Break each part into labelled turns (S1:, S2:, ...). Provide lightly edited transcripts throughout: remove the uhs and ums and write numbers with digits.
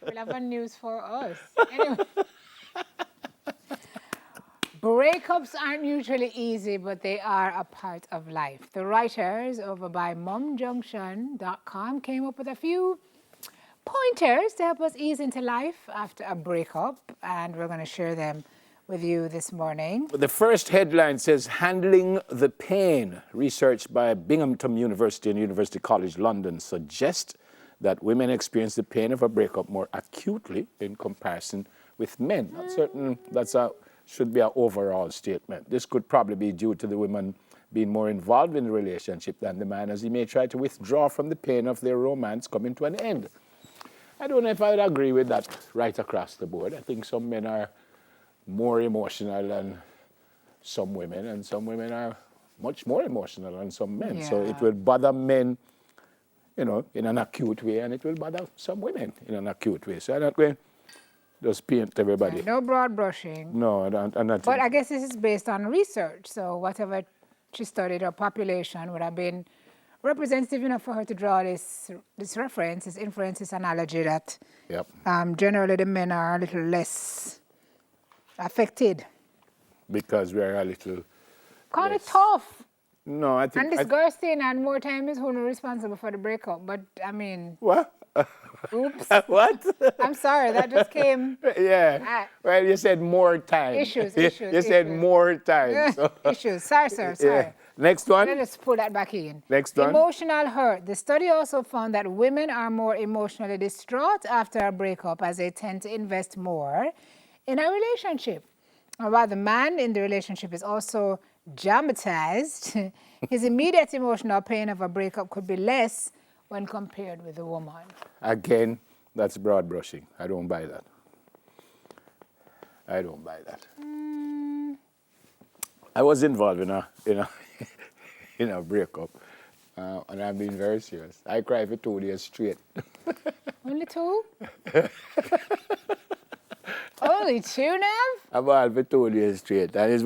S1: We'll have a news for us. Anyway. Breakups aren't usually easy, but they are a part of life. The writers over by mumjunction.com came up with a few pointers to help us ease into life after a breakup, and we're going to share them with you this morning.
S2: The first headline says, Handling the Pain. Research by Binghamton University and University College London suggests that women experience the pain of a breakup more acutely in comparison with men. Not certain should be an overall statement. This could probably be due to the women being more involved in the relationship than the man, as he may try to withdraw from the pain of their romance coming to an end. I don't know if I would agree with that right across the board. I think some men are more emotional than some women, and some women are much more emotional than some men.
S1: Yeah.
S2: So it will bother men, in an acute way, and it will bother some women in an acute way. So I'm not going to just paint everybody.
S1: No broad brushing.
S2: No, I'm not.
S1: But I guess this is based on research, so whatever she studied, her population would have been representative enough for her to draw this reference, this inference, this analogy that generally the men are a little less affected.
S2: Because we are a little
S1: kind of tough.
S2: No, I think...
S1: And this girl staying and more time is wholly responsible for the breakup, but I mean...
S2: What?
S1: Oops.
S2: What?
S1: I'm sorry, that just came...
S2: Yeah. Well, you said more time.
S1: Issues.
S2: You said more time. So.
S1: Issues. Sorry.
S2: Yeah. Next one.
S1: Let's pull that back in.
S2: Next one.
S1: Emotional hurt. The study also found that women are more emotionally distraught after a breakup, as they tend to invest more in a relationship. And while the man in the relationship is also dramatized, his immediate emotional pain of a breakup could be less when compared with the woman.
S2: Again, that's broad brushing. I don't buy that. I was involved in a breakup, and I've been very serious. I cried for 2 days straight.
S1: Only 2? Only 2 now?
S2: I bawled for 2 days straight, and it's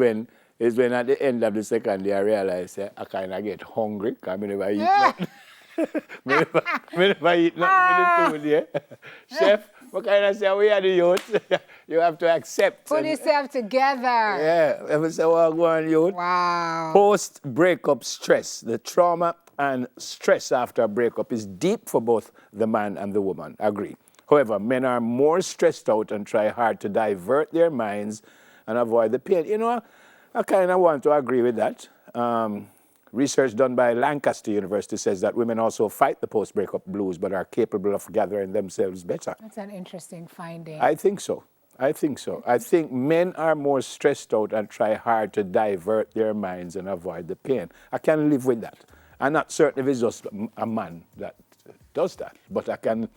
S2: when at the end of the second day I realized I kind of get hungry because I never eat nothing. I never eat nothing in the 2 days. Chef, what kind of say we are the youth? You have to accept.
S1: Put yourself together.
S2: Yeah, I say, well, go on, youth.
S1: Wow.
S2: Post-breakup stress. The trauma and stress after a breakup is deep for both the man and the woman. Agree. However, men are more stressed out and try hard to divert their minds and avoid the pain. I kind of want to agree with that. Research done by Lancaster University says that women also fight the post-breakup blues but are capable of gathering themselves better.
S1: That's an interesting finding.
S2: I think so. I think men are more stressed out and try hard to divert their minds and avoid the pain. I can live with that. I'm not certain if it's just a man that does that, but I can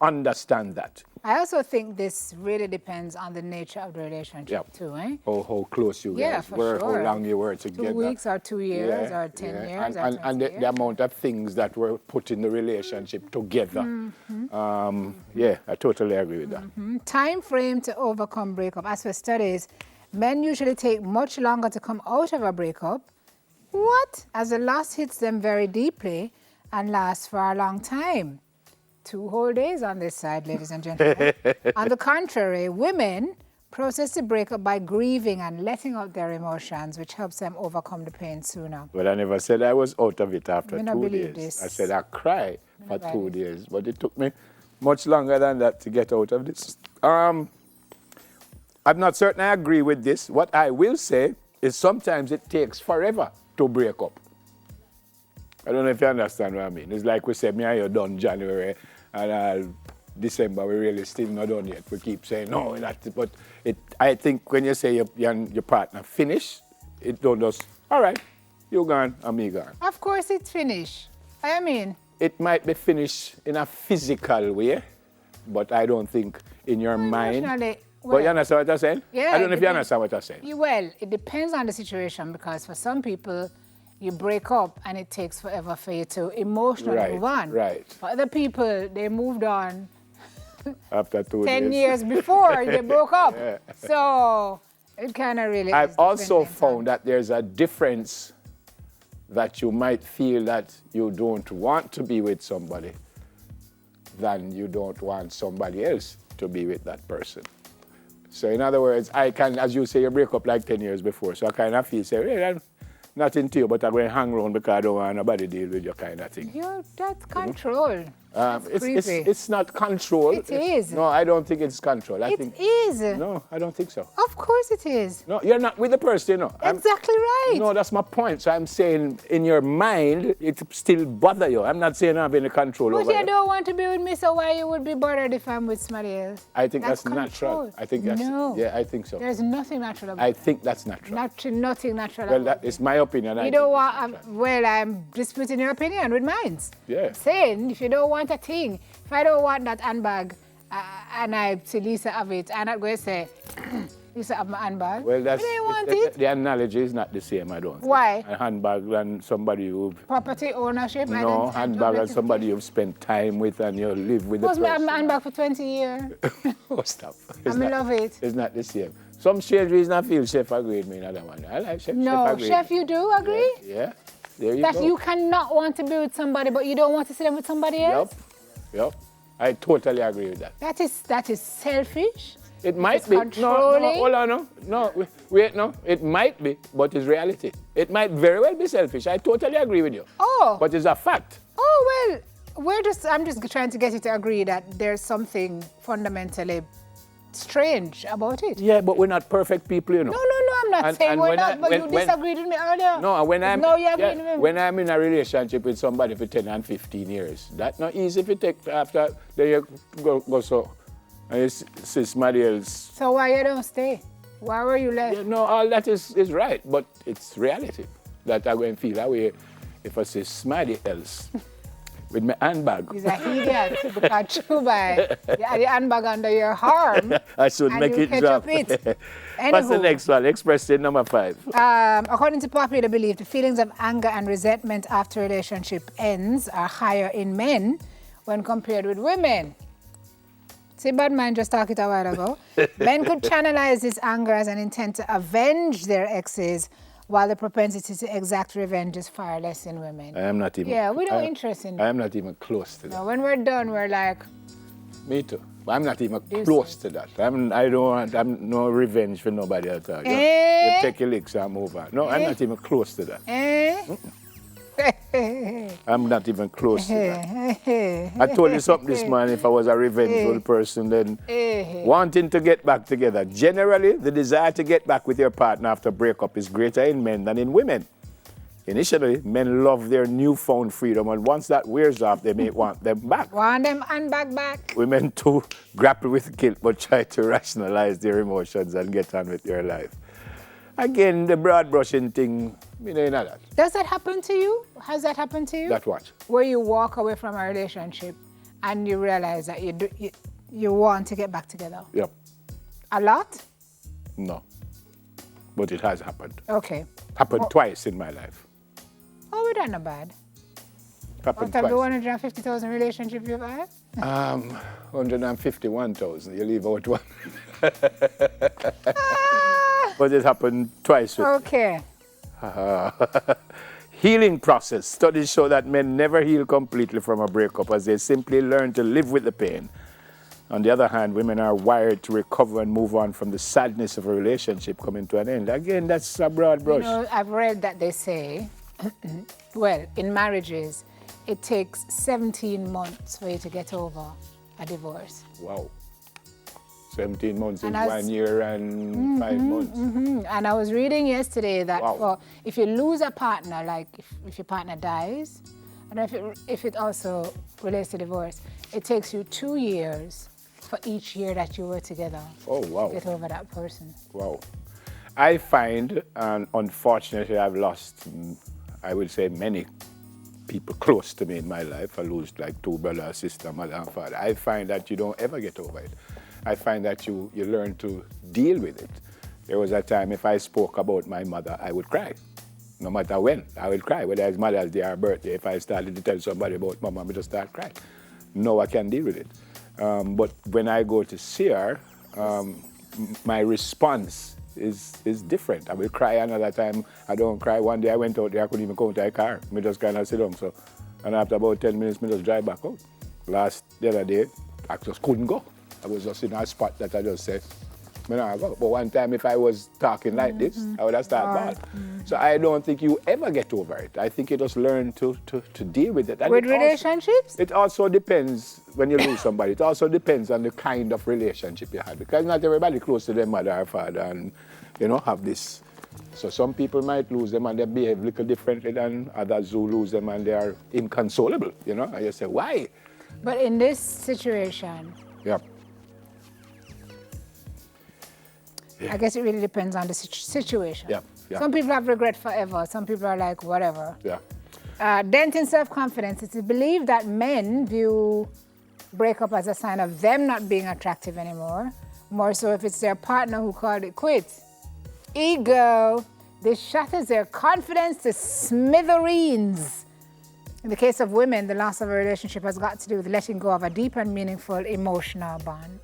S2: understand that.
S1: I also think this really depends on the nature of the relationship too, eh?
S2: How close you guys were,
S1: sure.
S2: How long you were together.
S1: 2 weeks or 2 years or 10 years
S2: and the amount of things that were put in the relationship together. I totally agree with that.
S1: Time frame to overcome breakup. As for studies, men usually take much longer to come out of a breakup. What? As the loss hits them very deeply and lasts for a long time. 2 whole days on this side, ladies and gentlemen. On the contrary, women process the breakup by grieving and letting out their emotions, which helps them overcome the pain sooner.
S2: But I never said I was out of it after 2 days.
S1: This.
S2: I said I cried for 2 days, but it took me much longer than that to get out of this. I'm not certain I agree with this. What I will say is sometimes it takes forever to break up. I don't know if you understand what I mean. It's like we said, me and you done January, and December we really still not done yet. We keep saying, no, we're not. But I think when you say you and your partner finish, it don't just, all right, you gone, and me gone.
S1: Of course it's finished. I mean.
S2: It might be finished in a physical way, but I don't think in your mind. But you understand what I'm saying?
S1: Yeah.
S2: I don't know if you understand what I'm saying.
S1: Well, it depends on the situation, because for some people, you break up and it takes forever for you to emotionally move on.
S2: Right.
S1: For other people, they moved on
S2: after 2
S1: 10
S2: days.
S1: years before they broke up. Yeah. So it kind of really
S2: I've also found that there's a difference that you might feel that you don't want to be with somebody. than you don't want somebody else to be with that person. So in other words, I can, as you say, you break up like 10 years before, so I kind of feel, say, hey, nothing to you, but I'm going to hang around because I don't want nobody to deal with you kind of thing.
S1: That's control.
S2: It's not control.
S1: It is.
S2: No, I don't think it's control.
S1: It is.
S2: No, I don't think so.
S1: Of course it is.
S2: No, you're not with the person, you know.
S1: Exactly right.
S2: No, that's my point. So I'm saying in your mind, it still bother you. I'm not saying I'm in control
S1: but
S2: over you.
S1: But you don't want to be with me, so why you would be bothered if I'm with somebody else?
S2: I think that's
S1: control.
S2: Natural. I think that's...
S1: No.
S2: Yeah, I think so.
S1: There's nothing natural about
S2: I think that's natural.
S1: Nothing natural
S2: well,
S1: about
S2: that is my opinion.
S1: You don't want... well, I'm disputing your opinion with mine.
S2: Yeah.
S1: I'm saying, if you don't want a thing, if I don't want that handbag, and I see Lisa have it, I'm not going to say, Lisa have my handbag.
S2: Well, that's...
S1: I want it.
S2: The analogy is not the same, I don't think.
S1: Why?
S2: A handbag and somebody who...
S1: Property ownership?
S2: No, handbag and somebody you've spent time with and you live with the person.
S1: I have my handbag for 20 years.
S2: Oh, stop.
S1: I love it.
S2: It's not the same. Some strange reason I feel Chef agreed with me, another one. I like Chef.
S1: No,
S2: Chef, agreed.
S1: Chef, you do agree?
S2: Yeah. There you
S1: that
S2: go.
S1: You cannot want to be with somebody, but you don't want to see them with somebody else?
S2: Yep. I totally agree with that.
S1: That is selfish.
S2: It might be.
S1: Controlling.
S2: No, hold on, no. Wait, no. It might be, but it's reality. It might very well be selfish. I totally agree with you.
S1: Oh.
S2: But it's a fact.
S1: Oh, well, I'm just trying to get you to agree that there's something fundamentally strange about it.
S2: Yeah, but we're not perfect people, you know.
S1: No, I'm not saying we're not, but you disagreed with me earlier.
S2: No, when I'm in a relationship with somebody for 10 and 15 years, that's not easy if you take after you go so and you see somebody else.
S1: So why you don't stay? Why were you left?
S2: Yeah, no, all that is right, but it's reality that I'm going to feel that way if I see somebody else. With my handbag.
S1: He's a idiot because you buy the handbag under your arm.
S2: I should make it drop. What's the next one? Express it, number 5.
S1: According to popular belief, the feelings of anger and resentment after a relationship ends are higher in men when compared with women. See, bad man just talked it a while ago. Men could channelize this anger as an intent to avenge their exes, while the propensity to exact revenge is far less in women.
S2: I am not even...
S1: Yeah, we don't interest in that.
S2: I am not even close to that.
S1: No, when we're done, we're like...
S2: Me too. But I'm not even close to that. I'm no revenge for nobody at all. You take your licks and move on. No, I'm not even close to that. I'm not even close to that. I told you something this morning, if I was a revengeful person, then wanting to get back together. Generally, the desire to get back with your partner after breakup is greater in men than in women. Initially, men love their newfound freedom, and once that wears off, they may want them back.
S1: Want them handbag back.
S2: Women too grapple with guilt, but try to rationalize their emotions and get on with their life. Again, the broad brushing thing, you know that.
S1: Does that happen to you? Has that happened to you?
S2: That what?
S1: Where you walk away from a relationship and you realize that you want to get back together?
S2: Yep.
S1: A lot?
S2: No. But it has happened.
S1: Okay.
S2: Happened twice in my life.
S1: Oh, we're not bad.
S2: Happened
S1: out of
S2: twice.
S1: the 150,000 relationships you've had?
S2: 151,000. You leave out one. But it happened twice.
S1: Okay.
S2: Healing process. Studies show that men never heal completely from a breakup as they simply learn to live with the pain. On the other hand, women are wired to recover and move on from the sadness of a relationship coming to an end. Again, that's a broad brush.
S1: You know, I've read that they say, well, in marriages, it takes 17 months for you to get over a divorce.
S2: Wow. 17 months is 1 year and 5 months.
S1: And I was reading yesterday that if you lose a partner, like if your partner dies, and if it also relates to divorce, it takes you 2 years for each year that you were together.
S2: Oh, wow.
S1: To get over that person.
S2: Wow. I find, and unfortunately I've lost, I would say, many people close to me in my life. I lose like 2 brothers, sister, mother and father. I find that you don't ever get over it. I find that you learn to deal with it. There was a time if I spoke about my mother, I would cry. No matter when, I would cry. Whether it's Mother's Day or birthday, if I started to tell somebody about Mama, I would just start crying. No, I can deal with it. But when I go to see her, my response is different. I will cry another time. I don't cry. One day I went out there, I couldn't even go into a car. I just kind of sit down. So, and after about 10 minutes, I just drive back out. the other day, I just couldn't go. I was just in a spot that I just said, I go. But one time if I was talking like this, I would have started bawling. So I don't think you ever get over it. I think you just learn to deal with it. And
S1: With relationships?
S2: It also depends when you lose somebody. It also depends on the kind of relationship you have. Because not everybody close to their mother or father and, have this. So some people might lose them and they behave a little differently than others who lose them and they are inconsolable, And you say, why?
S1: But in this situation,
S2: Yeah.
S1: I guess it really depends on the situation.
S2: Yeah.
S1: Some people have regret forever. Some people are like, whatever.
S2: Yeah.
S1: Dent in self-confidence. It's believed that men view breakup as a sign of them not being attractive anymore. More so if it's their partner who called it quits. Ego. This shatters their confidence to smithereens. In the case of women, the loss of a relationship has got to do with letting go of a deep and meaningful emotional bond.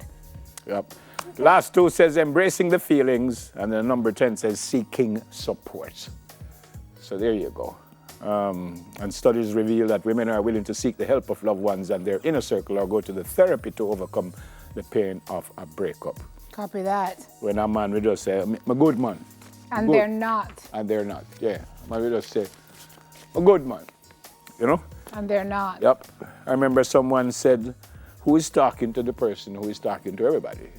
S2: Yep. Last two says embracing the feelings, and then number 10 says seeking support. So there you go. And studies reveal that women are willing to seek the help of loved ones and their inner circle or go to the therapy to overcome the pain of a breakup.
S1: Copy that.
S2: When a man will just say, I'm a good man.
S1: And
S2: good.
S1: they're not.
S2: And they're not, yeah. Man will just say, a good man,
S1: And they're not.
S2: Yep. I remember someone said, who is talking to the person who is talking to everybody,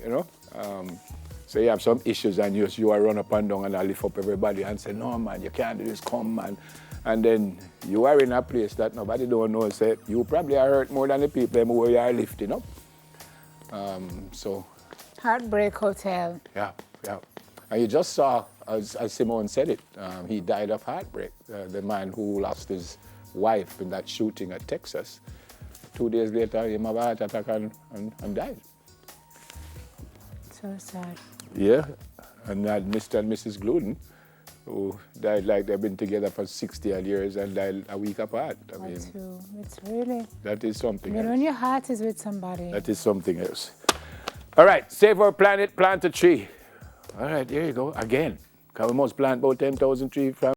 S2: So you have some issues and you are run up and down and I lift up everybody and say, no, man, you can't do this, come, man. And then you are in a place that nobody don't know, say, you probably are hurt more than the people who you are lifting up. So.
S1: Heartbreak Hotel.
S2: Yeah. And you just saw, as Simone said it, he died of heartbreak. The man who lost his wife in that shooting at Texas. 2 days later, he had a heart attack and died.
S1: So sad.
S2: Yeah, and that Mr. and Mrs. Gluden, who died like they've been together for 60 odd years and died a week apart. I mean,
S1: It's really...
S2: that is something else.
S1: When your heart is with somebody.
S2: That is something else. All right, save our planet, plant a tree. All right, here you go, again. Because we must plant about 10,000 trees from